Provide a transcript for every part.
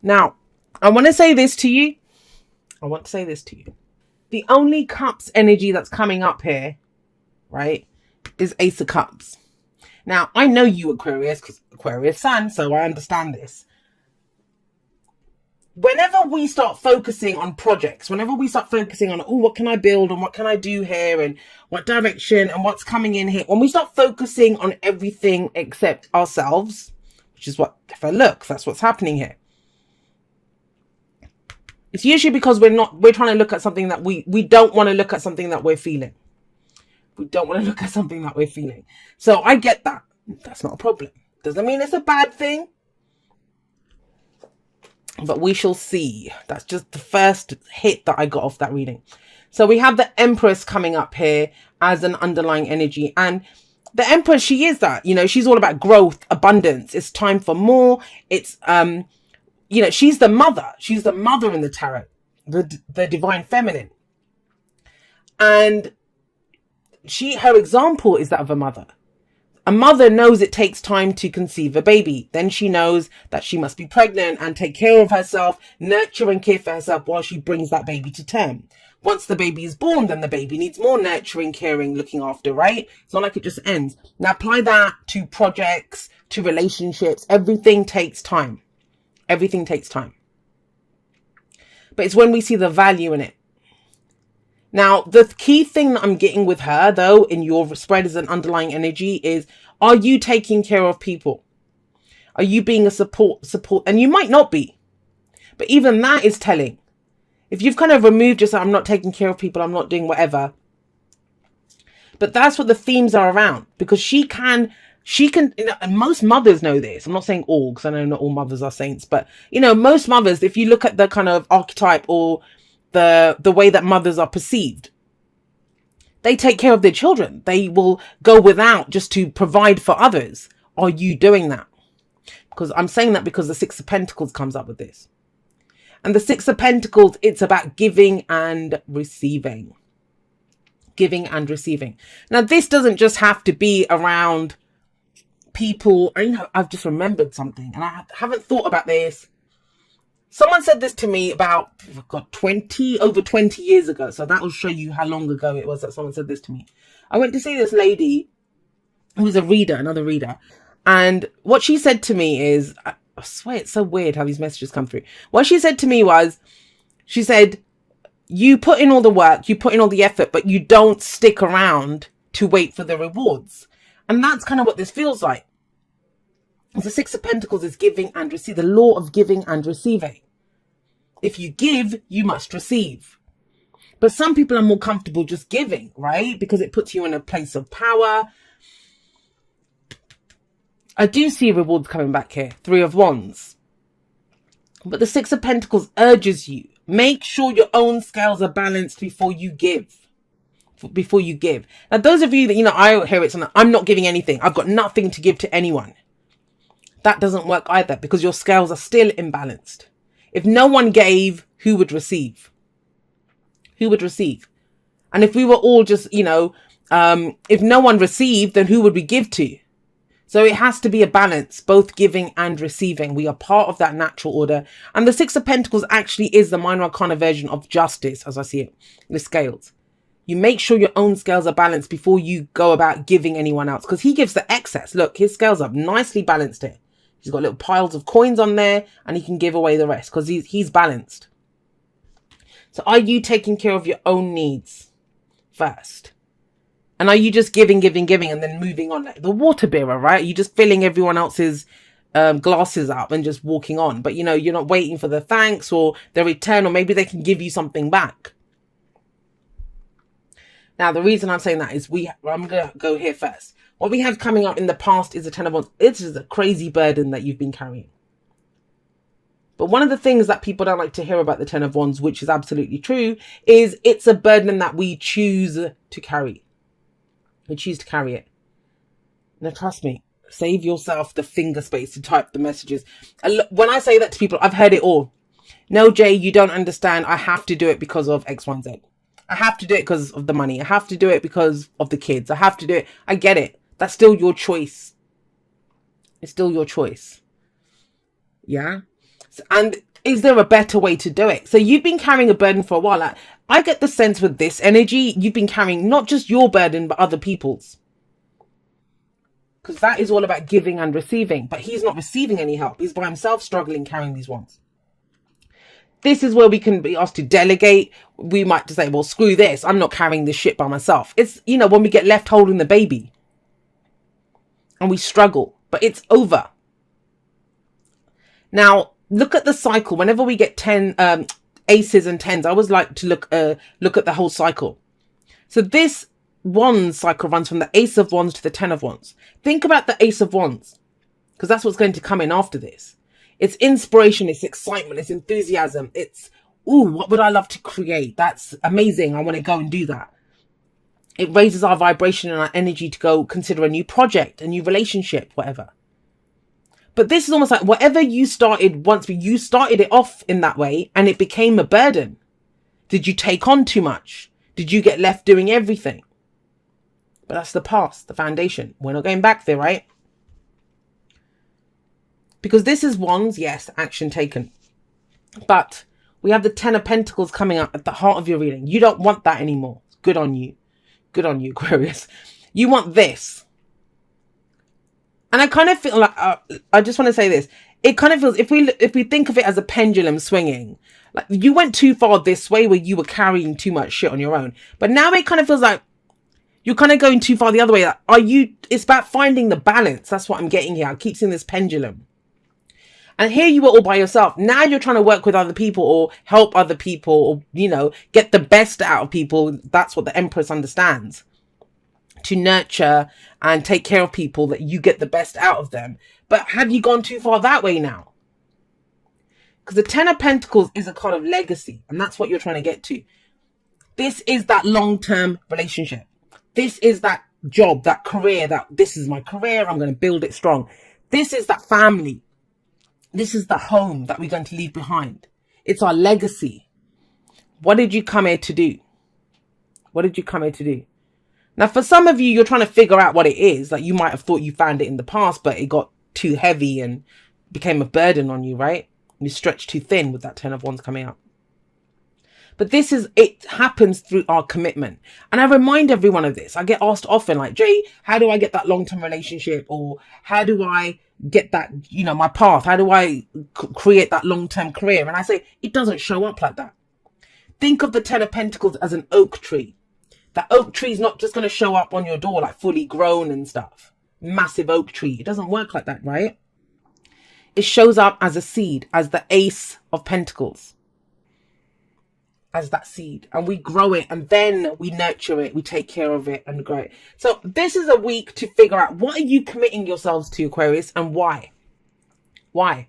Now, I want to say this to you. The only cups energy that's coming up here, right, is Ace of Cups. Now, I know you, Aquarius, because Aquarius sun, so I understand this. Whenever we start focusing on projects, whenever we start focusing on, oh, what can I build and what can I do here and what direction and what's coming in here, when we start focusing on everything except ourselves, which is what, if I look, that's what's happening here. It's usually because we're trying to look at something that we don't want to look at something that we're feeling. We don't want to look at something that we're feeling. So I get that. That's not a problem. Doesn't mean it's a bad thing. But we shall see. That's just the first hit that I got off that reading. So we have the Empress coming up here as an underlying energy. And the Empress, she is that. You know, she's all about growth, abundance. It's time for more. It's, you know, she's the mother. She's the mother in the tarot. The divine feminine. And her example is that of a mother. A mother knows it takes time to conceive a baby. Then she knows that she must be pregnant and take care of herself, nurture and care for herself while she brings that baby to term. Once the baby is born, then the baby needs more nurturing, caring, looking after, right? It's not like it just ends. Now apply that to projects, to relationships. Everything takes time. Everything takes time. But it's when we see the value in it. Now, the key thing that I'm getting with her, though, in your spread as an underlying energy is, are you taking care of people? Are you being a support? And you might not be. But even that is telling. If you've kind of removed yourself, I'm not taking care of people, I'm not doing whatever. But that's what the themes are around. Because she can, you know, and most mothers know this. I'm not saying all, because I know not all mothers are saints. But, you know, most mothers, if you look at the kind of archetype or the way that mothers are perceived, they take care of their children. They will go without just to provide for others. Are you doing that? Because I'm saying that because the Six of Pentacles comes up with this. And the Six of Pentacles, it's about giving and receiving. Giving and receiving. Now, this doesn't just have to be around people. You know, I've just remembered something and I haven't thought about this. Someone said this to me about, over 20 years ago. So that will show you how long ago it was that someone said this to me. I went to see this lady who was a reader, another reader. And what she said to me is, I swear it's so weird how these messages come through. What she said to me was, she said, you put in all the work, you put in all the effort, but you don't stick around to wait for the rewards. And that's kind of what this feels like. The Six of Pentacles is giving and receive, the law of giving and receiving. If you give, you must receive. But some people are more comfortable just giving, right? Because it puts you in a place of power. I do see rewards coming back here. Three of Wands. But the Six of Pentacles urges you. Make sure your own scales are balanced before you give. Before you give. Now, those of you that, you know, I hear it, I'm not giving anything. I've got nothing to give to anyone. That doesn't work either because your scales are still imbalanced. If no one gave, who would receive? Who would receive? And if we were all just, you know, if no one received, then who would we give to? So it has to be a balance, both giving and receiving. We are part of that natural order. And the Six of Pentacles actually is the minor arcana version of justice, as I see it, the scales. You make sure your own scales are balanced before you go about giving anyone else. Because he gives the excess. Look, his scales are nicely balanced here. He's got little piles of coins on there and he can give away the rest because he's balanced. So are you taking care of your own needs first? And are you just giving and then moving on? Like the water bearer, right? You're just filling everyone else's glasses up and just walking on. But, you know, you're not waiting for the thanks or the return, or maybe they can give you something back. Now, the reason I'm saying that is I'm going to go here first. What we have coming up in the past is the Ten of Wands. It is a crazy burden that you've been carrying. But one of the things that people don't like to hear about the Ten of Wands, which is absolutely true, is it's a burden that we choose to carry. We choose to carry it. Now, trust me, save yourself the finger space to type the messages. When I say that to people, I've heard it all. No, Jay, you don't understand. I have to do it because of X, Y, and Z. I have to do it because of the money. I have to do it because of the kids. I have to do it. I get it. That's still your choice. It's still your choice. Yeah. And Is there a better way to do it? So you've been carrying a burden for a while. Like, I get the sense with this energy, you've been carrying not just your burden, but other people's. Because that is all about giving and receiving. But he's not receiving any help. He's by himself struggling carrying these ones. This is where we can be asked to delegate. We might just say, well, screw this. I'm not carrying this shit by myself. It's, you know, when we get left holding the baby. And we struggle. But it's over. Now, look at the cycle. Whenever we get 10 aces and tens, I always like to look at the whole cycle. So this wands cycle runs from the ace of wands to the 10 of wands. Think about the ace of wands, because that's what's going to come in after this. It's inspiration, it's excitement, it's enthusiasm. It's, ooh, what would I love to create? That's amazing. I want to go and do that. It raises our vibration and our energy to go consider a new project, a new relationship, whatever. But this is almost like whatever you started, you started it off in that way and it became a burden. Did you take on too much? Did you get left doing everything? But that's the past, the foundation. We're not going back there, right? Because this is wands, yes, action taken. But we have the 10 of Pentacles coming up at the heart of your reading. You don't want that anymore. Good on you. Good on you, Aquarius. You want this. And I kind of feel like, I just want to say this. It kind of feels, if we think of it as a pendulum swinging, like you went too far this way where you were carrying too much shit on your own. But now it kind of feels like you're kind of going too far the other way. It's about finding the balance. That's what I'm getting here. I keep seeing this pendulum. And here you were all by yourself. Now you're trying to work with other people or help other people or, you know, get the best out of people. That's what the Empress understands. To nurture and take care of people, that you get the best out of them. But have you gone too far that way now? Because the 10 of Pentacles is a card of legacy. And that's what you're trying to get to. This is that long-term relationship. This is that job, that career, that this is my career. I'm going to build it strong. This is that family. This is the home that we're going to leave behind. It's our legacy. What did you come here to do? What did you come here to do? Now, for some of you, you're trying to figure out what it is. Like you might have thought you found it in the past, but it got too heavy and became a burden on you, right? You stretched too thin with that 10 of wands coming up. But it happens through our commitment. And I remind everyone of this. I get asked often like, Jay, how do I get that long-term relationship? Or how do I get that, you know, my path? How do I create that long-term career? And I say, it doesn't show up like that. Think of the 10 of Pentacles as an oak tree. That oak tree is not just going to show up on your door like fully grown and stuff. Massive oak tree. It doesn't work like that, right? It shows up as a seed, as the ace of Pentacles. As that seed. And we grow it and then we nurture it. We take care of it and grow it. So this is a week to figure out, what are you committing yourselves to, Aquarius, and why? Why?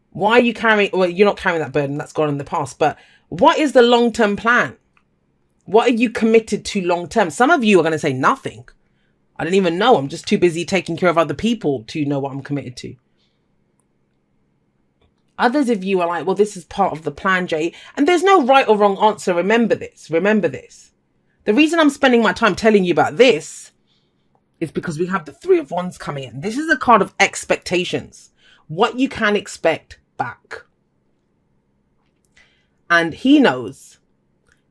Why are you carrying, well, you're not carrying that burden. That's gone in the past. But what is the long-term plan? What are you committed to long term? Some of you are going to say nothing. I don't even know. I'm just too busy taking care of other people to know what I'm committed to. Others of you are like, well, this is part of the plan, Jay. And there's no right or wrong answer. Remember this. Remember this. The reason I'm spending my time telling you about this is because we have the 3 of wands coming in. This is a card of expectations. What you can expect back. And he knows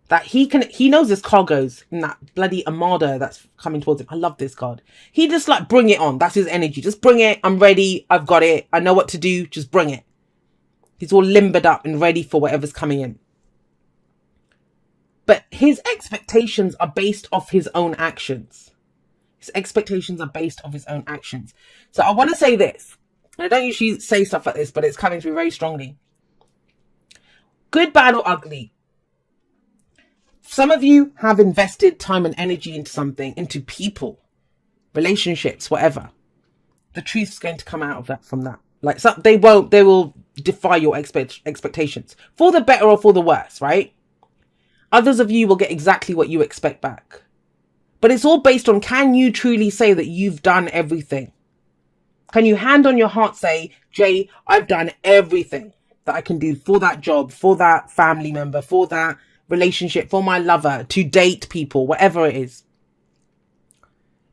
that he knows this card goes in that bloody armada that's coming towards him. I love this card. He just like, bring it on. That's his energy. Just bring it. I'm ready. I've got it. I know what to do. Just bring it. He's all limbered up and ready for whatever's coming in. But his expectations are based off his own actions. His expectations are based off his own actions. So I want to say this. I don't usually say stuff like this, but it's coming through very strongly. Good, bad, or ugly. Some of you have invested time and energy into something, into people, relationships, whatever. The truth's going to come out of that, from that. Like, so they will defy your expectations for the better or for the worse, right? Others of you will get exactly what you expect back. But it's all based on, can you truly say that you've done everything? Can you hand on your heart say, Jay, I've done everything that I can do for that job, for that family member, for that relationship, for my lover, to date people, whatever it is.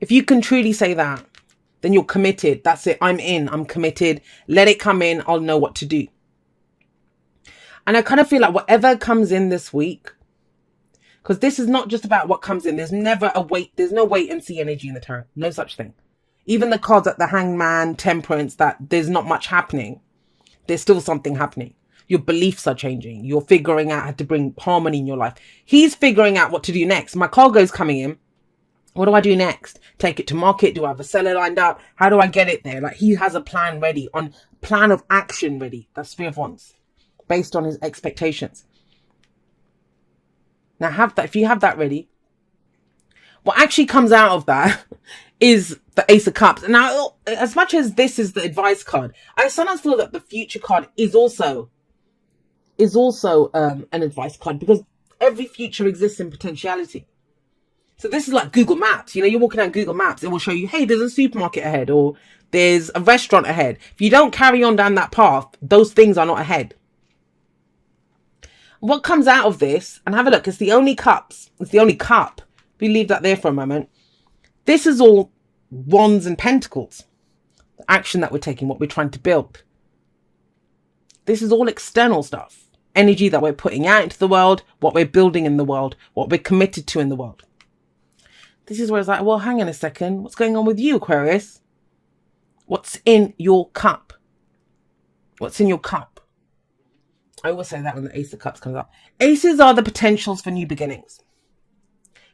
If you can truly say that, then you're committed. That's it. I'm in. I'm committed. Let it come in. I'll know what to do. And I kind of feel like whatever comes in this week, because this is not just about what comes in. There's never a wait. There's no wait and see energy in the tarot. No such thing. Even the cards at the Hangman, Temperance, that there's not much happening. There's still something happening. Your beliefs are changing. You're figuring out how to bring harmony in your life. He's figuring out what to do next. My cargo's coming in. What do I do next? Take it to market? Do I have a seller lined up? How do I get it there? Like, he has a plan ready, on plan of action ready. That's Three of Wands, based on his expectations. Now have that. If you have that ready, what actually comes out of that is the Ace of Cups. And now, as much as this is the advice card, I sometimes feel that the future card is also an advice card, because every future exists in potentiality. So this is like Google Maps. You know, you're walking down Google Maps, it will show you, hey, there's a supermarket ahead, or there's a restaurant ahead. If you don't carry on down that path, those things are not ahead. What comes out of this, and have a look, it's the only cups. It's the only cup. If you leave that there for a moment, this is all Wands and Pentacles. The action that we're taking, what we're trying to build. This is all external stuff. Energy that we're putting out into the world, what we're building in the world, what we're committed to in the world. This is where it's like, well, hang on a second. What's going on with you, Aquarius? What's in your cup? What's in your cup? I always say that when the Ace of Cups comes up. Aces are the potentials for new beginnings.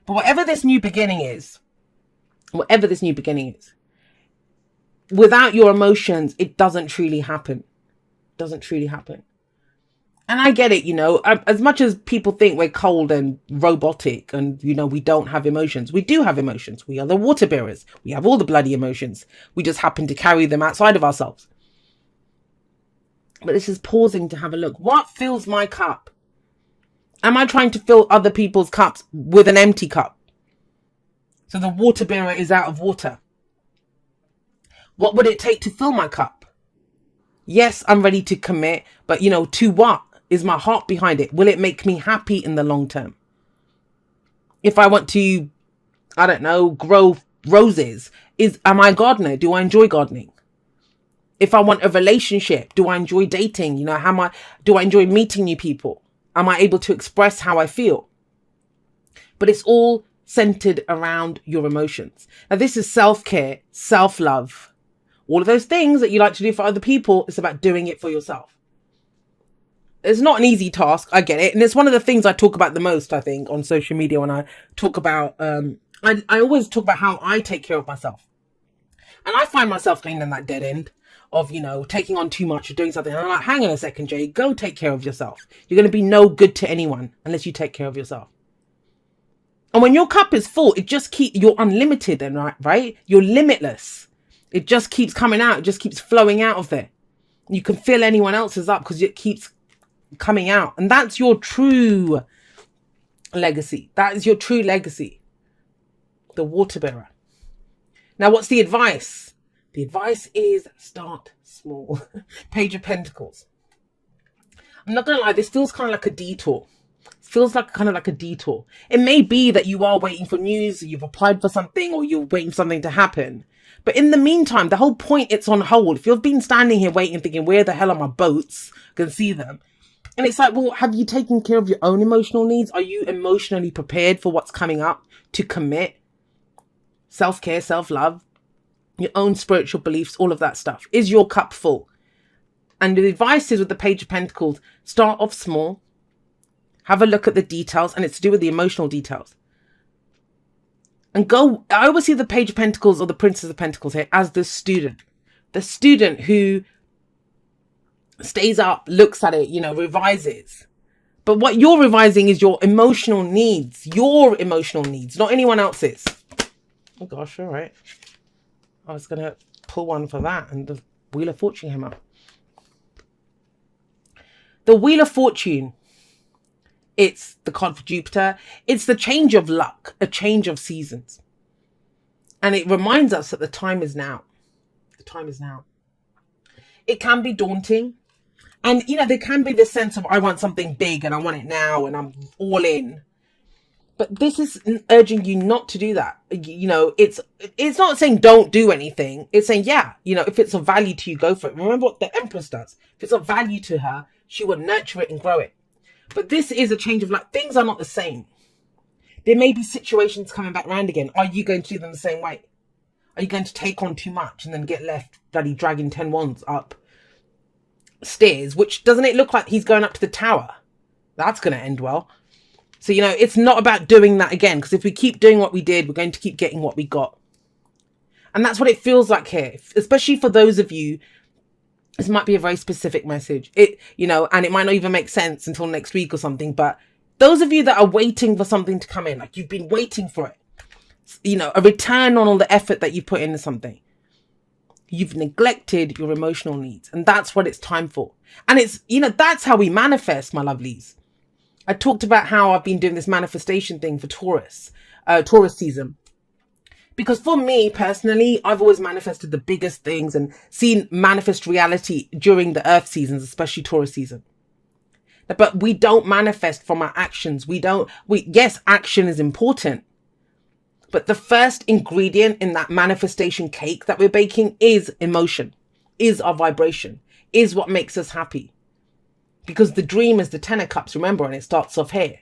But whatever this new beginning is, without your emotions, it doesn't truly happen. Doesn't truly happen. And I get it, you know, as much as people think we're cold and robotic and, you know, we don't have emotions. We do have emotions. We are the water bearers. We have all the bloody emotions. We just happen to carry them outside of ourselves. But this is pausing to have a look. What fills my cup? Am I trying to fill other people's cups with an empty cup? So the water bearer is out of water. What would it take to fill my cup? Yes, I'm ready to commit, but, you know, to what? Is my heart behind it? Will it make me happy in the long term? If I want to, I don't know, grow roses, am I a gardener? Do I enjoy gardening? If I want a relationship, do I enjoy dating? You know, do I enjoy meeting new people? Am I able to express how I feel? But it's all centered around your emotions. Now, this is self-care, self-love. All of those things that you like to do for other people, it's about doing it for yourself. It's not an easy task. I get it. And it's one of the things I talk about the most, I think, on social media when I talk about, I always talk about how I take care of myself. And I find myself going in that dead end of, you know, taking on too much or doing something. And I'm like, hang on a second, Jay, go take care of yourself. You're going to be no good to anyone unless you take care of yourself. And when your cup is full, you're unlimited then, right? You're limitless. It just keeps coming out. It just keeps flowing out of there. You can fill anyone else's up because it keeps coming out. And that's your true legacy. That is your true legacy. The water bearer. Now, what's the advice? The advice is start small. Page of Pentacles. I'm not going to lie, this feels kind of like a detour. It feels like kind of like a detour. It may be that you are waiting for news, you've applied for something, or you're waiting for something to happen. But in the meantime, the whole point, it's on hold. If you've been standing here waiting, thinking, where the hell are my boats? I can see them. And it's like, well, have you taken care of your own emotional needs? Are you emotionally prepared for what's coming up to commit? Self-care, self-love, your own spiritual beliefs, all of that stuff. Is your cup full? And the advice is with the Page of Pentacles, start off small. Have a look at the details, and it's to do with the emotional details. And go, I always see the Page of Pentacles or the Princess of Pentacles here as the student. The student who stays up, looks at it, you know, revises. But what you're revising is your emotional needs, not anyone else's. Oh gosh, all right. I was going to pull one for that, and the Wheel of Fortune came up. The Wheel of Fortune, it's the card for Jupiter. It's the change of luck, a change of seasons. And it reminds us that the time is now. The time is now. It can be daunting. And, you know, there can be this sense of, I want something big and I want it now and I'm all in. But this is urging you not to do that. You know, it's not saying don't do anything. It's saying, yeah, you know, if it's of value to you, go for it. Remember what the Empress does. If it's of value to her, She will nurture it and grow it. But this is a change of life. Things are not the same. There may be situations coming back round again. Are you going to do them the same way? Are you going to take on too much and then get left bloody dragging 10 wands up stairs? Which, doesn't it look like he's going up to the tower? That's going to end well. So, you know, it's not about doing that again. Because if we keep doing what we did, we're going to keep getting what we got. And that's what it feels like here. Especially for those of you, this might be a very specific message. You know, and it might not even make sense until next week or something. But those of you that are waiting for something to come in, like you've been waiting for it, you know, a return on all the effort that you put into something. You've neglected your emotional needs. And that's what it's time for. And it's, you know, that's how we manifest, my lovelies. I talked about how I've been doing this manifestation thing for Taurus season. Because for me personally, I've always manifested the biggest things and seen manifest reality during the earth seasons, especially Taurus season. But we don't manifest from our actions. Yes, action is important. But the first ingredient in that manifestation cake that we're baking is emotion, is our vibration, is what makes us happy. Because the dream is the 10 of cups, remember, and it starts off here.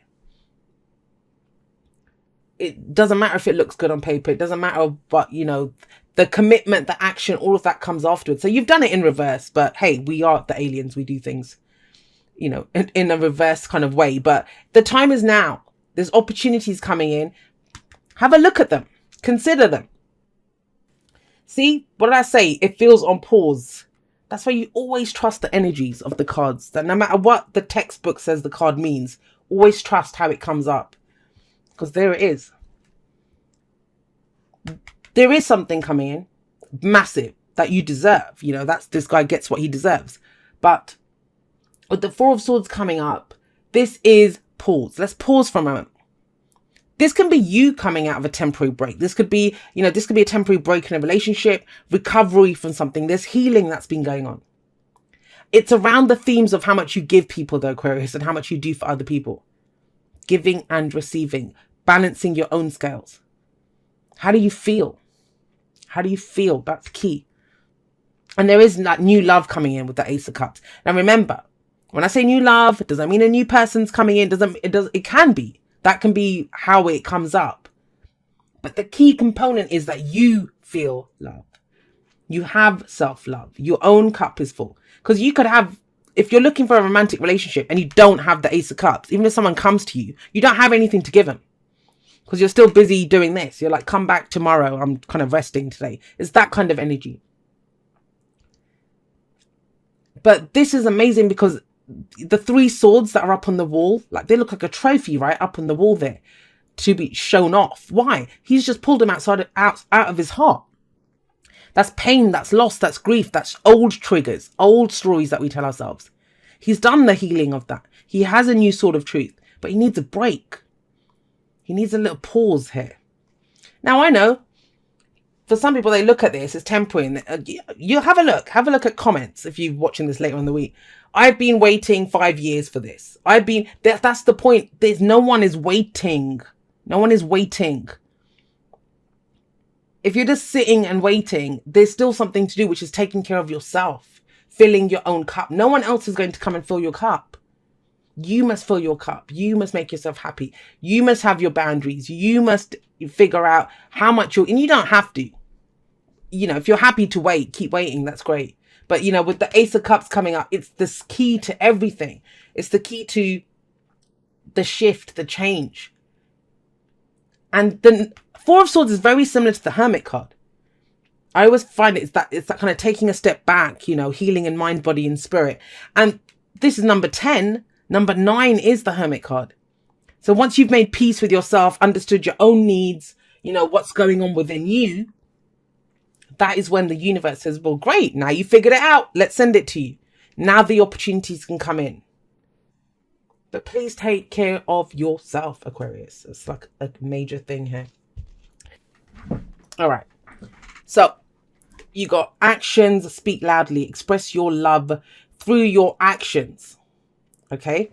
It doesn't matter if it looks good on paper. It doesn't matter, but, you know, the commitment, the action, all of that comes afterwards. So you've done it in reverse, but hey, we are the aliens. We do things, you know, in a reverse kind of way. But the time is now. There's opportunities coming in. Have a look at them. Consider them. See, what did I say? It feels on pause. That's why you always trust the energies of the cards. That no matter what the textbook says the card means, always trust how it comes up. Because there it is. There is something coming in. Massive. That you deserve. You know, this guy gets what he deserves. But with the Four of Swords coming up, this is pause. Let's pause for a moment. This can be you coming out of a temporary break. This could be, you know, this could be a temporary break in a relationship, recovery from something. There's healing that's been going on. It's around the themes of how much you give people, though, Aquarius, and how much you do for other people. Giving and receiving, balancing your own scales. How do you feel? How do you feel? That's key. And there is that new love coming in with the Ace of Cups. Now, remember, when I say new love, it doesn't mean a new person's coming in. It can be. That can be how it comes up. But the key component is that you feel love. You have self-love. Your own cup is full. Because you could have, if you're looking for a romantic relationship and you don't have the Ace of Cups, even if someone comes to you, you don't have anything to give them. Because you're still busy doing this. You're like, come back tomorrow. I'm kind of resting today. It's that kind of energy. But this is amazing because the 3 swords that are up on the wall, like they look like a trophy, right? Up on the wall there to be shown off. Why? He's just pulled them out of his heart. That's pain, that's loss, that's grief, that's old triggers, old stories that we tell ourselves. He's done the healing of that. He has a new sword of truth, but he needs a break. He needs a little pause here. Now, I know for some people, they look at this as temporary. You have a look at comments if you're watching this later in the week. I've been waiting 5 years for this. That's the point. No one is waiting. No one is waiting. If you're just sitting and waiting, there's still something to do, which is taking care of yourself, filling your own cup. No one else is going to come and fill your cup. You must fill your cup. You must make yourself happy. You must have your boundaries. You must figure out how much and you don't have to. You know, if you're happy to wait, keep waiting. That's great. But, you know, with the Ace of Cups coming up, it's the key to everything. It's the key to the shift, the change. And the Four of Swords is very similar to the Hermit card. I always find it's that kind of taking a step back, you know, healing in mind, body and spirit. And this is number 10. Number 9 is the Hermit card. So once you've made peace with yourself, understood your own needs, you know, what's going on within you, that is when the universe says, well, great. Now you figured it out. Let's send it to you. Now the opportunities can come in. But please take care of yourself, Aquarius. It's like a major thing here. All right. So you got actions, speak loudly, express your love through your actions. Okay.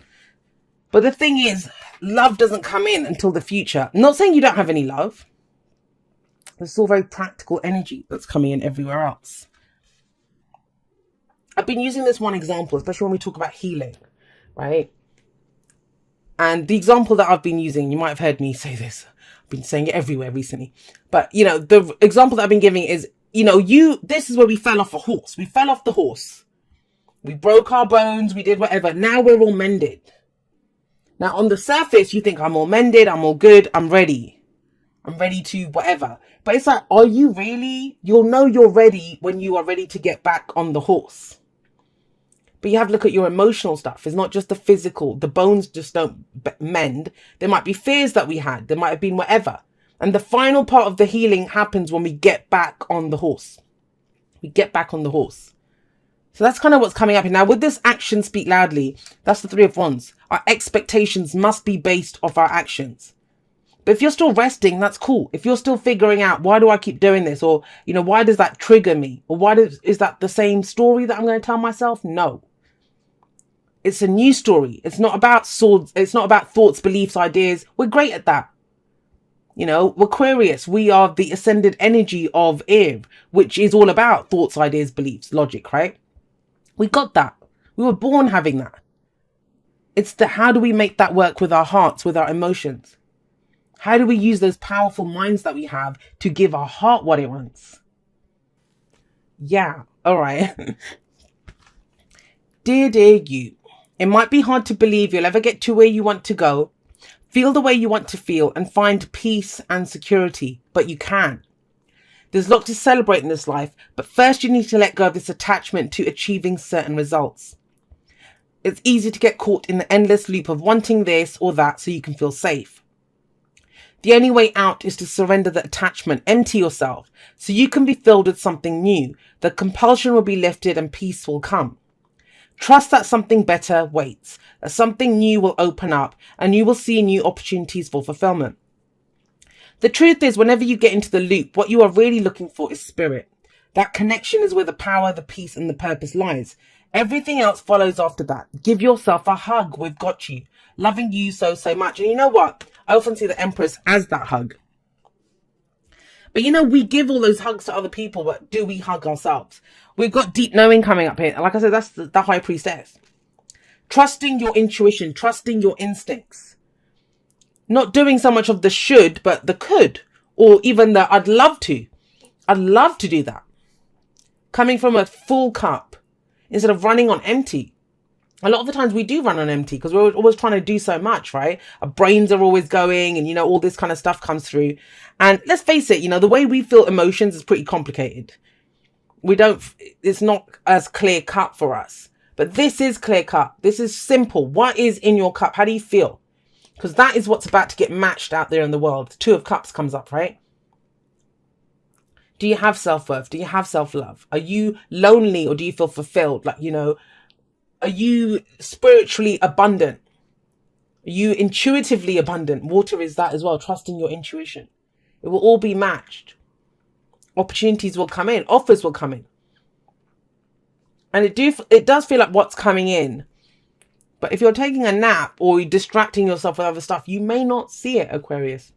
But the thing is, love doesn't come in until the future. I'm not saying you don't have any love. There's still very practical energy that's coming in everywhere else. I've been using this one example, especially when we talk about healing. right? And the example that I've been using, you might have heard me say this, I've been saying it everywhere recently, but you know, the example that I've been giving is, you know, this is where we fell off a horse. We fell off the horse. We broke our bones. We did whatever. Now we're all mended. Now on the surface, you think I'm all mended. I'm all good. I'm ready. I'm ready to whatever. But it's like, are you really? You'll know you're ready when you are ready to get back on the horse. But you have to look at your emotional stuff. It's not just the physical. The bones just don't mend. There might be fears that we had. There might have been whatever. And the final part of the healing happens when we get back on the horse. We get back on the horse. So that's kind of what's coming up. And now with this action speak loudly, that's the Three of Wands. Our expectations must be based off our actions. But if you're still resting, that's cool. If you're still figuring out, why do I keep doing this? Or, you know, why does that trigger me? Or is that the same story that I'm going to tell myself? No. It's a new story. It's not about swords. It's not about thoughts, beliefs, ideas. We're great at that. You know, Aquarius, we are the ascended energy of air, which is all about thoughts, ideas, beliefs, logic, right? We got that. We were born having that. It's how do we make that work with our hearts, with our emotions? How do we use those powerful minds that we have to give our heart what it wants? Yeah. All right. Dear you, it might be hard to believe you'll ever get to where you want to go, feel the way you want to feel, and find peace and security, but you can. There's a lot to celebrate in this life, but first you need to let go of this attachment to achieving certain results. It's easy to get caught in the endless loop of wanting this or that so you can feel safe. The only way out is to surrender the attachment, empty yourself, so you can be filled with something new. The compulsion will be lifted and peace will come. Trust that something better waits, that something new will open up, and you will see new opportunities for fulfillment. The truth is, whenever you get into the loop, what you are really looking for is spirit. That connection is where the power, the peace, and the purpose lies. Everything else follows after that. Give yourself a hug. We've got you. Loving you so much. And you know what? I often see the Empress as that hug. But you know, we give all those hugs to other people, but do we hug ourselves? We've got deep knowing coming up here. Like I said, that's the High Priestess. Trusting your intuition, trusting your instincts. Not doing so much of the should, but the could. Or even the I'd love to. I'd love to do that. Coming from a full cup instead of running on empty. A lot of the times we do run on empty because we're always trying to do so much, right? Our brains are always going and, you know, all this kind of stuff comes through. And let's face it, you know, the way we feel emotions is pretty complicated. It's not as clear cut for us. But this is clear cut. This is simple. What is in your cup? How do you feel? Because that is what's about to get matched out there in the world. The Two of Cups comes up, right? Do you have self-worth? Do you have self-love? Are you lonely or do you feel fulfilled? Like, you know, are you spiritually abundant? Are you intuitively abundant? Water is that as well. Trusting your intuition. It will all be matched. Opportunities will come in. Offers will come in. And it does feel like what's coming in. But if you're taking a nap or you're distracting yourself with other stuff, you may not see it, Aquarius.